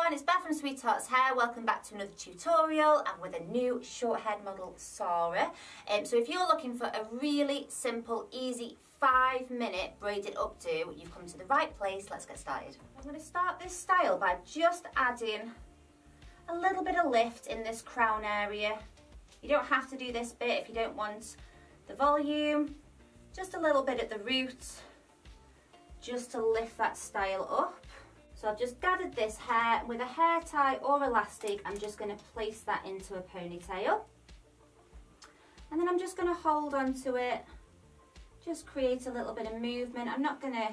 everyone, it's Beth from Sweethearts Hair. Welcome back to another tutorial and with a new short haired model, Sarah. So if you're looking for a really simple, easy 5-minute braided updo, you've come to the right place. Let's get started. I'm going to start this style by just adding a little bit of lift in this crown area. You don't have to do this bit if you don't want the volume. Just a little bit at the root, just to lift that style up. So I've just gathered this hair with a hair tie or elastic. I'm just going to place that into a ponytail. And then I'm just going to hold on to it, just create a little bit of movement. I'm not going to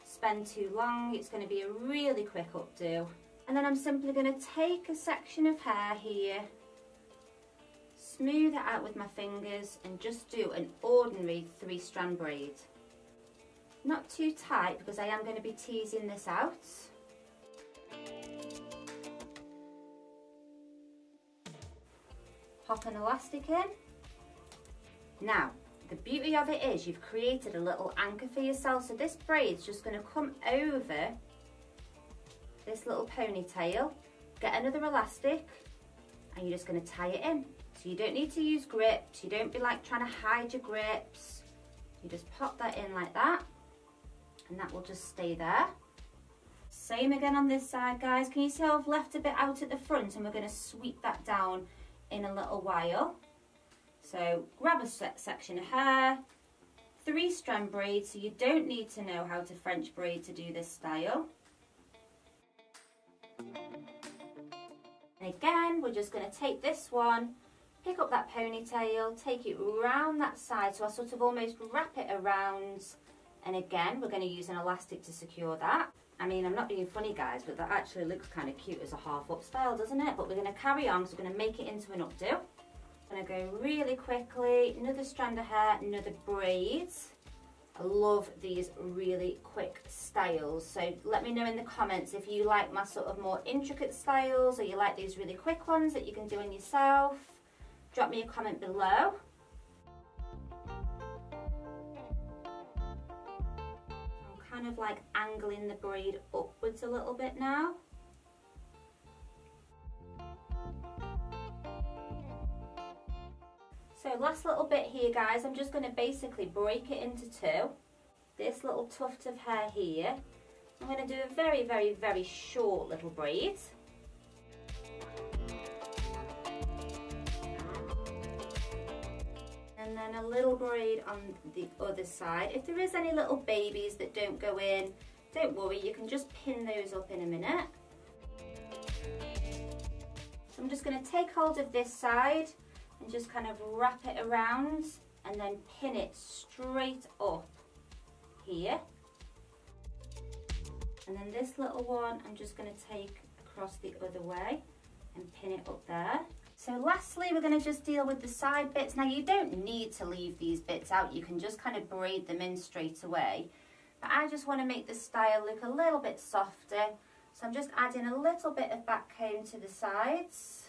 spend too long. It's going to be a really quick updo. And then I'm simply going to take a section of hair here, smooth it out with my fingers and just do an ordinary 3-strand braid. Not too tight because I am going to be teasing this out. Pop an elastic in. Now, the beauty of it is you've created a little anchor for yourself. So this braid's just going to come over this little ponytail. Get another elastic and you're just going to tie it in. So you don't need to use grips. You don't be like trying to hide your grips. You just pop that in like that and that will just stay there. Same again on this side, guys. Can you see how I've left a bit out at the front and we're going to sweep that down in a little while. So grab a section of hair, 3-strand braid, so you don't need to know how to French braid to do this style. And again, we're just going to take this one, pick up that ponytail, take it round that side, so I sort of almost wrap it around, and again we're going to use an elastic to secure that. I mean, I'm not being funny, guys, but that actually looks kind of cute as a half-up style, doesn't it? But we're going to carry on because we're going to make it into an updo. I'm going to go really quickly, another strand of hair, another braid. I love these really quick styles. So let me know in the comments if you like my sort of more intricate styles or you like these really quick ones that you can do on yourself. Drop me a comment below. Kind of like angling the braid upwards a little bit now. So last little bit here, guys, I'm just going to basically break it into two. This little tuft of hair here, I'm going to do a very, very, very short little braid. And then a little braid on the other side. If there is any little babies that don't go in, don't worry, you can just pin those up in a minute. So I'm just going to take hold of this side and just kind of wrap it around and then pin it straight up here. And then this little one I'm just going to take across the other way and pin it up there. So lastly, we're going to just deal with the side bits. Now you don't need to leave these bits out, you can just kind of braid them in straight away. But I just want to make the style look a little bit softer. So I'm just adding a little bit of back comb to the sides.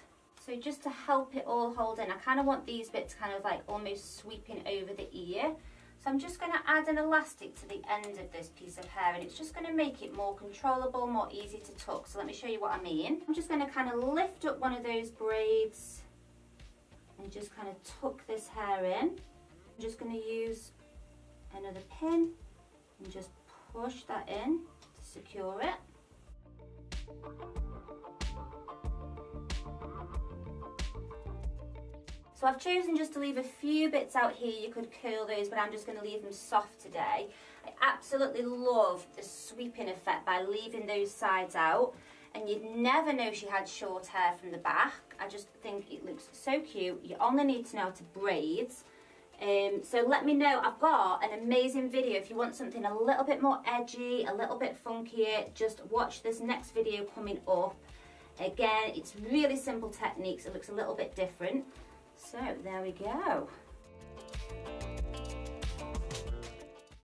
So just to help it all hold in, I kind of want these bits kind of like almost sweeping over the ear. So I'm just going to add an elastic to the end of this piece of hair and it's just going to make it more controllable, more easy to tuck. So let me show you what I mean. I'm just going to kind of lift up one of those braids and just kind of tuck this hair in. I'm just going to use another pin and just push that in to secure it. So I've chosen just to leave a few bits out here. You could curl those, but I'm just going to leave them soft today. I absolutely love the sweeping effect by leaving those sides out. And you'd never know she had short hair from the back. I just think it looks so cute. You only need to know how to braid. So let me know. I've got an amazing video. If you want something a little bit more edgy, a little bit funkier, just watch this next video coming up. Again, it's really simple techniques. It looks a little bit different. So there we go.